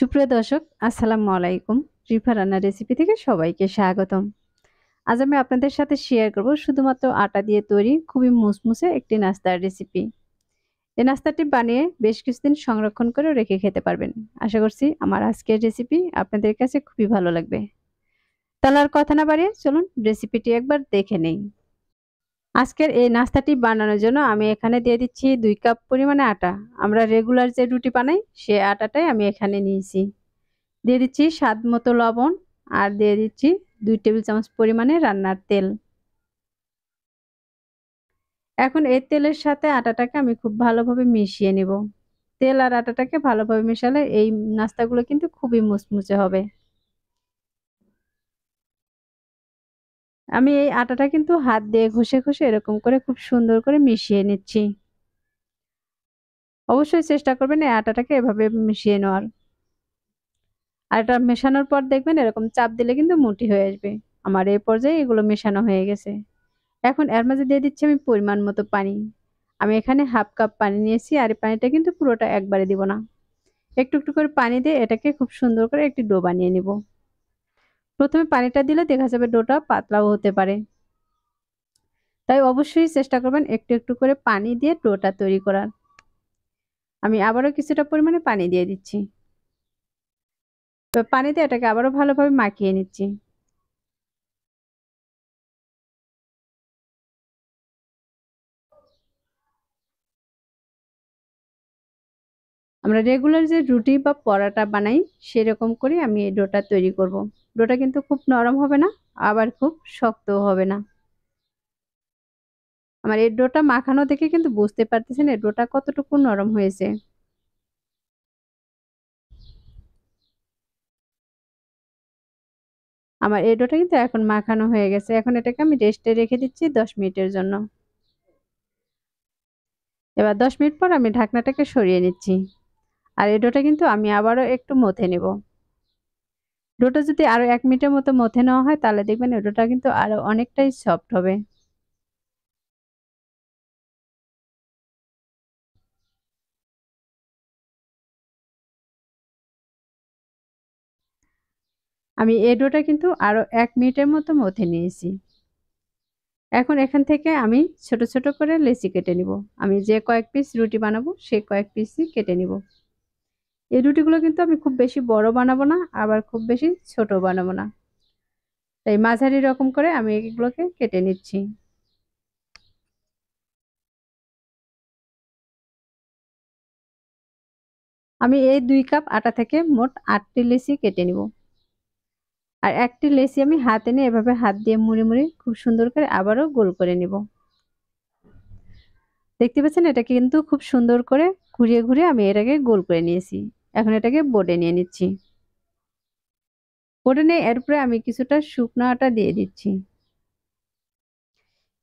সুপ্রিয় দর্শক, আসসালামু আলাইকুম। রিফা রান্নার রেসিপি থেকে সবাইকে স্বাগতম। আজ আমি আপনাদের সাথে শেয়ার করব শুধুমাত্র আটা দিয়ে তৈরি খুবই মুসমুসে একটি নাস্তার রেসিপি। এই নাস্তাটি বানিয়ে বেশ কিছুদিন সংরক্ষণ করে রেখে খেতে পারবেন। আশা করছি আমার আজকের রেসিপি আপনাদের কাছে খুবই ভালো লাগবে। তাহলে আর কথা না বাড়িয়ে চলুন রেসিপিটি একবার দেখে নেই। আজকের এই নাস্তাটি বানানোর জন্য আমি এখানে দিয়ে দিচ্ছি 2 কাপ পরিমাণে আটা। আমরা রেগুলার যে রুটি বানাই সে আটাটাই আমি এখানে নিয়েছি। দিয়ে দিচ্ছি স্বাদ মতো লবণ আর দিয়ে দিচ্ছি 2 টেবিল চামচ পরিমাণে রান্নার তেল। এখন এই তেলের সাথে আটাটাকে আমি খুব ভালোভাবে মিশিয়ে নিব। তেল আর আটাটাকে ভালোভাবে মেশালে এই নাস্তাগুলো কিন্তু খুবই মুচমুচে হবে। আমি এই আটাটা কিন্তু হাত দিয়ে ঘষে ঘষে এরকম করে খুব সুন্দর করে মিশিয়ে নিচ্ছি। অবশ্যই চেষ্টা করবেন এই আটাটাকে এভাবে মিশিয়ে নেওয়ার। আর এটা মেশানোর পর দেখবেন এরকম চাপ দিলে কিন্তু মুঠি হয়ে আসবে। আমার এই পর্যায়ে এগুলো মেশানো হয়ে গেছে। এখন এর মাঝে দিয়ে দিচ্ছি আমি পরিমাণ মতো পানি। আমি এখানে হাফ কাপ পানি নিয়েছি আর এই পানিটা কিন্তু পুরোটা একবারে দিব না। একটু একটু করে পানি দিয়ে এটাকে খুব সুন্দর করে একটি ডো বানিয়ে নিব। প্রথমে পানিটা দিলে দেখা যাবে ডোটা পাতলাও হতে পারে। তাই অবশ্যই চেষ্টা করবেন একটু একটু করে পানি দিয়ে ডোটা তৈরি করার। আমি আবারও কিছুটা পরিমাণে পানি দিয়ে দিচ্ছি। তো পানি দিয়ে এটাকে আবারও ভালোভাবে মাখিয়ে নিচ্ছি। আমরা রেগুলার যে রুটি বা পরোটা বানাই সেরকম করে আমি এই ডোটা তৈরি করব। ডোটা কিন্তু খুব নরম হবে না, আবার খুব শক্তও হবে না। আমার এই ডোটা মাখানো দেখে কিন্তু বুঝতে পারতেছেন এই ডোটা কতটুকু নরম হয়েছে। আমার এই ডোটা কিন্তু এখন মাখানো হয়ে গেছে। এখন এটাকে আমি রেস্টে রেখে দিচ্ছি 10 মিনিটের জন্য। এবার 10 মিনিট পর আমি ঢাকনাটাকে সরিয়ে নিচ্ছি। আর এই ডোটা কিন্তু আমি আবারও একটু মথে নেব। ডোটা যদি আরো 1 মিনিটের মতো মথে নেওয়া হয় তাহলে দেখবেন এই ডোটা কিন্তু আরো অনেকটাই সফট হবে। আমি এই ডোটা কিন্তু আরো 1 মিনিটের মতো মথে নিয়েছি। এখন এখান থেকে আমি ছোট ছোট করে লেচি কেটে নিব। আমি যে কয়েক পিস রুটি বানাবো সেই কয়েক পিসই কেটে নিব। এই রুটিগুলো কিন্তু আমি খুব বেশি বড় বানাবো না, আবার খুব বেশি ছোট বানাবো না। তাই মাঝারি রকম করে আমি এগুলোকে কেটে নিচ্ছি। আমি এই 2 কাপ আটা থেকে মোট 8টি লেচি কেটে নিব। আর একটি লেচি আমি হাতে নিয়ে এভাবে হাত দিয়ে মুড়ে মুড়ে খুব সুন্দর করে আবারও গোল করে নিব। দেখতে পাচ্ছেন এটাকে কিন্তু খুব সুন্দর করে ঘুরিয়ে ঘুরিয়ে আমি এটাকে গোল করে নিয়েছি। এখন এটাকে বোর্ডে নিয়ে নিচ্ছি। বোর্ডে নিয়ে এর উপরে আমি কিছুটা শুকনো আটা দিয়ে দিচ্ছি।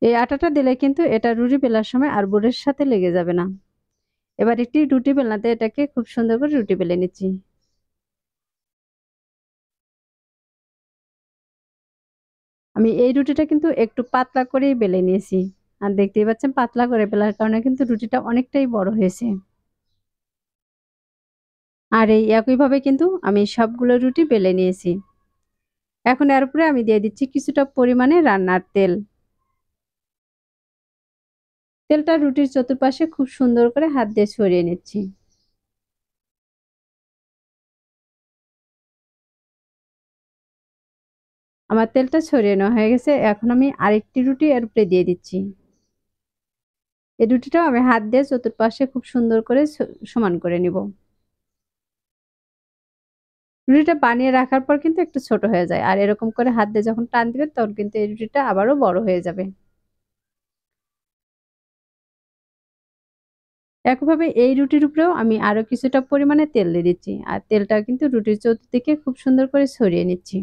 এই আটাটা দিলে কিন্তু এটা রুটি বেলার সময় আর বোর্ডের সাথে লেগে যাবে না। এবার একটি রুটি বেলনাতে এটাকে খুব সুন্দর করে রুটি বেলে নিচ্ছি। আমি এই রুটিটা কিন্তু একটু পাতলা করেই বেলে নিয়েছি। আর দেখতেই পাচ্ছেন পাতলা করে বেলার কারণে কিন্তু রুটিটা অনেকটাই বড় হয়েছে। আর এই একইভাবে কিন্তু আমি সবগুলো রুটি বেলে নিয়েছি। এখন এর উপরে আমি দিয়ে দিচ্ছি কিছুটা পরিমাণে রান্নার তেল। তেলটা রুটির চতুর্পাশে খুব সুন্দর করে হাত দিয়ে ছড়িয়ে নিচ্ছি। আমার তেলটা ছড়িয়ে নেওয়া হয়ে গেছে। এখন আমি আরেকটি রুটি এর উপরে দিয়ে দিচ্ছি। এই রুটিটাও আমি হাত দিয়ে চতুর্পাশে খুব সুন্দর করে সমান করে নিব। রুটিটা বানিয়ে রাখার পর কিন্তু একটু ছোট হয়ে যায়। আর এরকম করে হাত দিয়ে যখন টান দিবেন তখন কিন্তু এই রুটিটা আবারও বড় হয়ে যাবে। একইভাবে এই রুটির উপরেও আমি আরো কিছুটা পরিমাণে তেল দিয়ে দিচ্ছি। আর তেলটা কিন্তু রুটির চতুর্দিকে খুব সুন্দর করে ছড়িয়ে নিচ্ছি।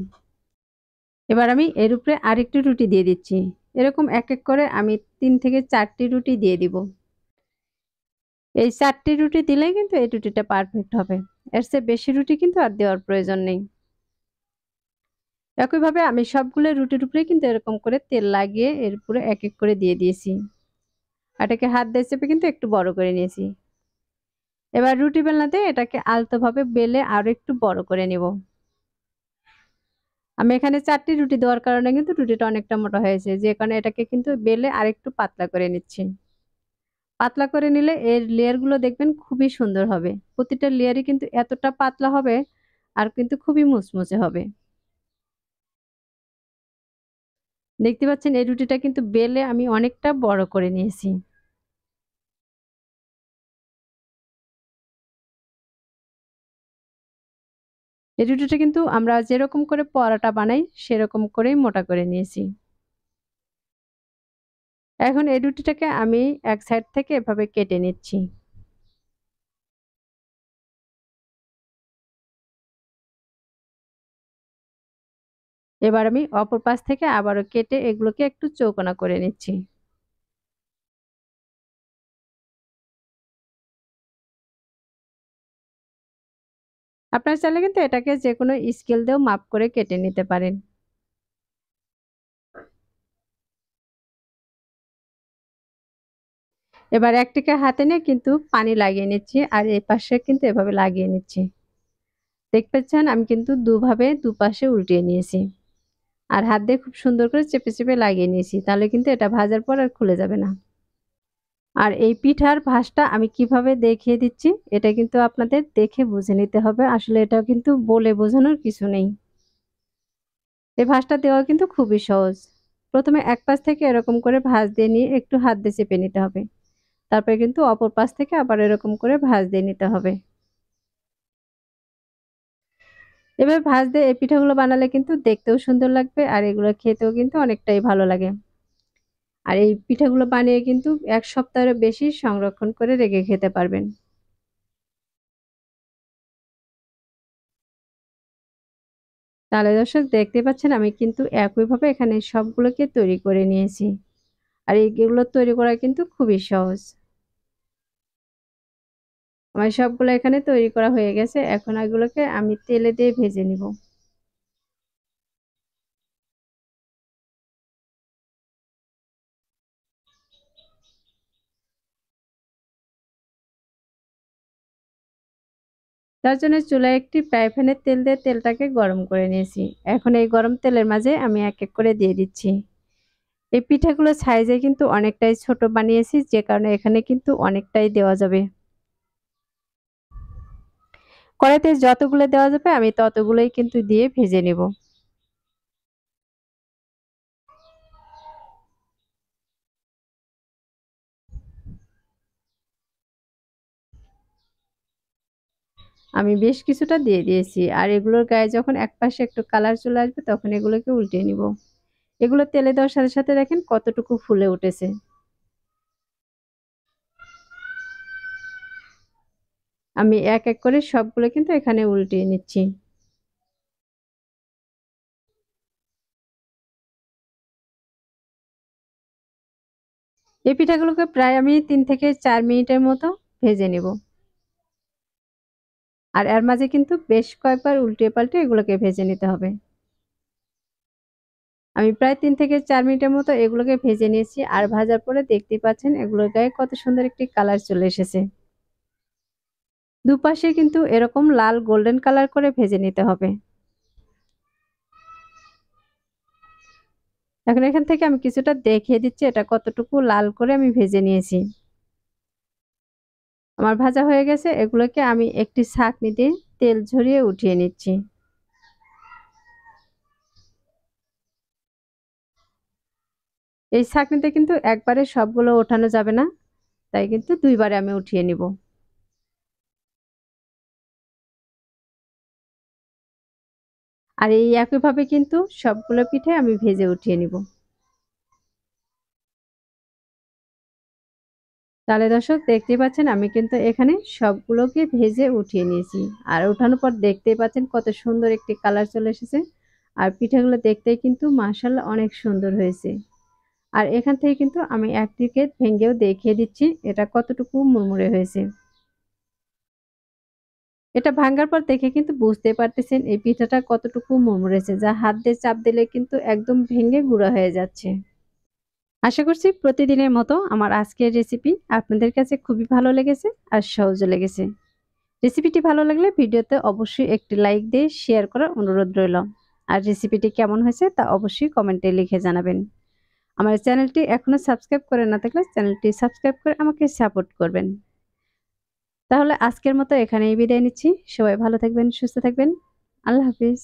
এবার আমি এর উপরে আরেকটি রুটি দিয়ে দিচ্ছি। এরকম এক এক করে আমি 3 থেকে 4টি রুটি দিয়ে দিব। এই 4টি রুটি দিলেই কিন্তু এই রুটিটা পারফেক্ট হবে। এর চেয়ে বেশি রুটি কিন্তু আর দেওয়ার প্রয়োজন নেই। একইভাবে আমি সবগুলো রুটির উপরে কিন্তু এরকম করে তেল লাগিয়ে এর উপরে এক এক করে দিয়ে দিয়েছি। এটাকে হাত দিয়ে চেপে কিন্তু একটু বড় করে নিয়েছি। এবার রুটি বেলনাতে এটাকে আলতোভাবে বেলে আরো একটু বড় করে নিব। আমি এখানে ৪ টি রুটি দেওয়ার কারণে কিন্তু রুটিটা অনেকটা মোটা হয়েছে। যে কারণে এটাকে কিন্তু বেলে আরেকটু পাতলা করে নিচ্ছি। পাতলা করে নিলে এর লেয়ার গুলো দেখবেন খুবই সুন্দর হবে। প্রতিটা লেয়ারই কিন্তু এতটা পাতলা হবে আর কিন্তু খুবই মুচমুচে হবে। দেখতে পাচ্ছেন এই রুটিটা কিন্তু বেলে আমি অনেকটা বড় করে নিয়েছি। এই রুটিটা কিন্তু আমরা যেরকম করে পরোটা বানাই সেরকম করেই মোটা করে নিয়েছি। এখন এই রুটিটাকে আমি এক সাইড থেকে এভাবে কেটে নিচ্ছি। এবার আমি অপর পাশ থেকে আবারও কেটে এগুলোকে একটু চৌকোনা করে নিচ্ছি। আপনারা চাইলে কিন্তু এটাকে যেকোনো স্কেল দিয়েও মাপ করে কেটে নিতে পারেন। এবার একটিকে হাতে নিয়ে কিন্তু পানি লাগিয়ে নিচ্ছি আর এই পাশে কিন্তু এভাবে লাগিয়ে নিচ্ছি। দেখতে পাচ্ছেন আমি কিন্তু দুভাবে দুপাশে উল্টিয়ে নিয়েছি। আর হাত দিয়ে খুব সুন্দর করে চেপে, চেপে লাগিয়ে নিয়েছি। তাহলে কিন্তু এটা ভাজার পর আর খুলে যাবে না। আর এই পিঠার ভাঁজটা আমি কিভাবে দেখিয়ে দিচ্ছি, এটা কিন্তু আপনাদের দেখে বুঝে নিতে হবে। আসলে এটা কিন্তু বলে বোঝানোর কিছু নেই। এই ভাঁজটা দেওয়া কিন্তু খুবই সহজ। প্রথমে এক পাশ থেকে এরকম করে ভাঁজ দিয়ে নিয়ে একটু হাত দিয়ে চেপে নিতে হবে। তারপরে কিন্তু অপর পাশ থেকে আবার এরকম করে ভাঁজ দিয়ে নিতে হবে। এভাবে ভাঁজ দিয়ে এই পিঠাগুলো বানালে কিন্তু দেখতেও সুন্দর লাগবে আর এগুলো খেতেও কিন্তু অনেকটাই ভালো লাগে। আর এই পিঠাগুলো বানিয়ে কিন্তু ১ সপ্তাহেরও বেশি সংরক্ষণ করে রেখে খেতে পারবেন। তাহলে দর্শক দেখতে পাচ্ছেন আমি কিন্তু একইভাবে এখানে সবগুলোকে তৈরি করে নিয়েছি। আর এগুলো তৈরি করা কিন্তু খুবই সহজ। আমার সবগুলো এখানে তৈরি করা হয়ে গেছে। এখন এগুলোকে আমি তেলে দিয়ে ভেজে নিব। তার জন্য চুলায় একটি ফ্রাই প্যানে তেল দিয়ে তেলটাকে গরম করে নিয়েছি। এখন এই গরম তেলের মাঝে আমি এক এক করে দিয়ে দিচ্ছি। এই পিঠাগুলোর সাইজে কিন্তু অনেকটাই ছোট বানিয়েছি যে কারণে এখানে কিন্তু অনেকটাই দেওয়া যাবে। কড়াইতে যতগুলো দেওয়া যাবে আমি ততগুলোই কিন্তু দিয়ে ভেজে নেব। আমি বেশ কিছুটা দিয়ে দিয়েছি আর এগুলোর গায়ে যখন একপাশে একটু কালার চলে আসবে তখন এগুলোকে উল্টিয়ে নিব। এগুলো তেলে দেওয়ার সাথে সাথে দেখেন কতটুকু ফুলে উঠেছে। আমি এক এক করে সবগুলো কিন্তু এখানে উল্টিয়ে নিচ্ছি। এই পিঠাগুলোকে প্রায় আমি ৩ থেকে ৪ মিনিটের মতো ভেজে নেব। আর এর মাঝে কিন্তু বেশ কয়েকবার উল্টে পাল্টে এগুলোকে ভেজে নিতে হবে। আমি প্রায় ৩ থেকে ৪ মিনিটের মতো এগুলোকে ভেজে নিয়েছি আর ভাজার পরে দেখতেই পাচ্ছেন এগুলোর গায়ে কত সুন্দর একটি কালার চলে এসেছে। দুপাশে কিন্তু এরকম লাল গোল্ডেন কালার করে ভেজে নিতে হবে। এখন এখান থেকে আমি কিছুটা দেখিয়ে দিচ্ছি এটা কতটুকু লাল করে আমি ভেজে নিয়েছি। আমার ভাজা হয়ে গেছে এগুলোকে আমি একটি ছাঁকনি দিয়ে তেল ঝরিয়ে উঠিয়ে নিচ্ছি। এই ছাঁকনিতে কিন্তু একবারে সবগুলো ওঠানো যাবে না, তাই কিন্তু ২ বারে আমি উঠিয়ে নিব। আর এই একইভাবে কিন্তু সবগুলো পিঠে আমি ভেজে উঠিয়ে নিব। তাহলে দর্শক দেখতেই পাচ্ছেন আমি কিন্তু এখানে সবগুলোকে ভেজে উঠিয়ে নিয়েছি। আর উঠানোর পর দেখতেই পাচ্ছেন কত সুন্দর একটি কালার চলে এসেছে। আর পিঠাগুলো দেখতেই কিন্তু মাশাআল্লাহ অনেক সুন্দর হয়েছে। আর এখান থেকে কিন্তু আমি একটিকে ভেঙেও দেখিয়ে দিচ্ছি এটা কতটুকু মুড়মুড়ে হয়েছে। এটা ভাঙার পর দেখে কিন্তু বুঝতে পারতেছেন এই পিঠাটা কতটুকু মুড়মুড়েছে যা হাত দিয়ে চাপ দিলে কিন্তু একদম ভেঙে গুঁড়া হয়ে যাচ্ছে। আশা করছি প্রতিদিনের মতো আমার আজকের রেসিপি আপনাদের কাছে খুবই ভালো লেগেছে আর সহজও লেগেছে। রেসিপিটি ভালো লাগলে ভিডিওতে অবশ্যই একটি লাইক দিয়ে শেয়ার করার অনুরোধ রইল। আর রেসিপিটি কেমন হয়েছে তা অবশ্যই কমেন্টে লিখে জানাবেন। আমার চ্যানেলটি এখনো সাবস্ক্রাইব করে না থাকলে চ্যানেলটি সাবস্ক্রাইব করে আমাকে সাপোর্ট করবেন। তাহলে আজকের মতো এখানেই বিদায় নিচ্ছি। সবাই ভালো থাকবেন, সুস্থ থাকবেন। আল্লাহ হাফিজ।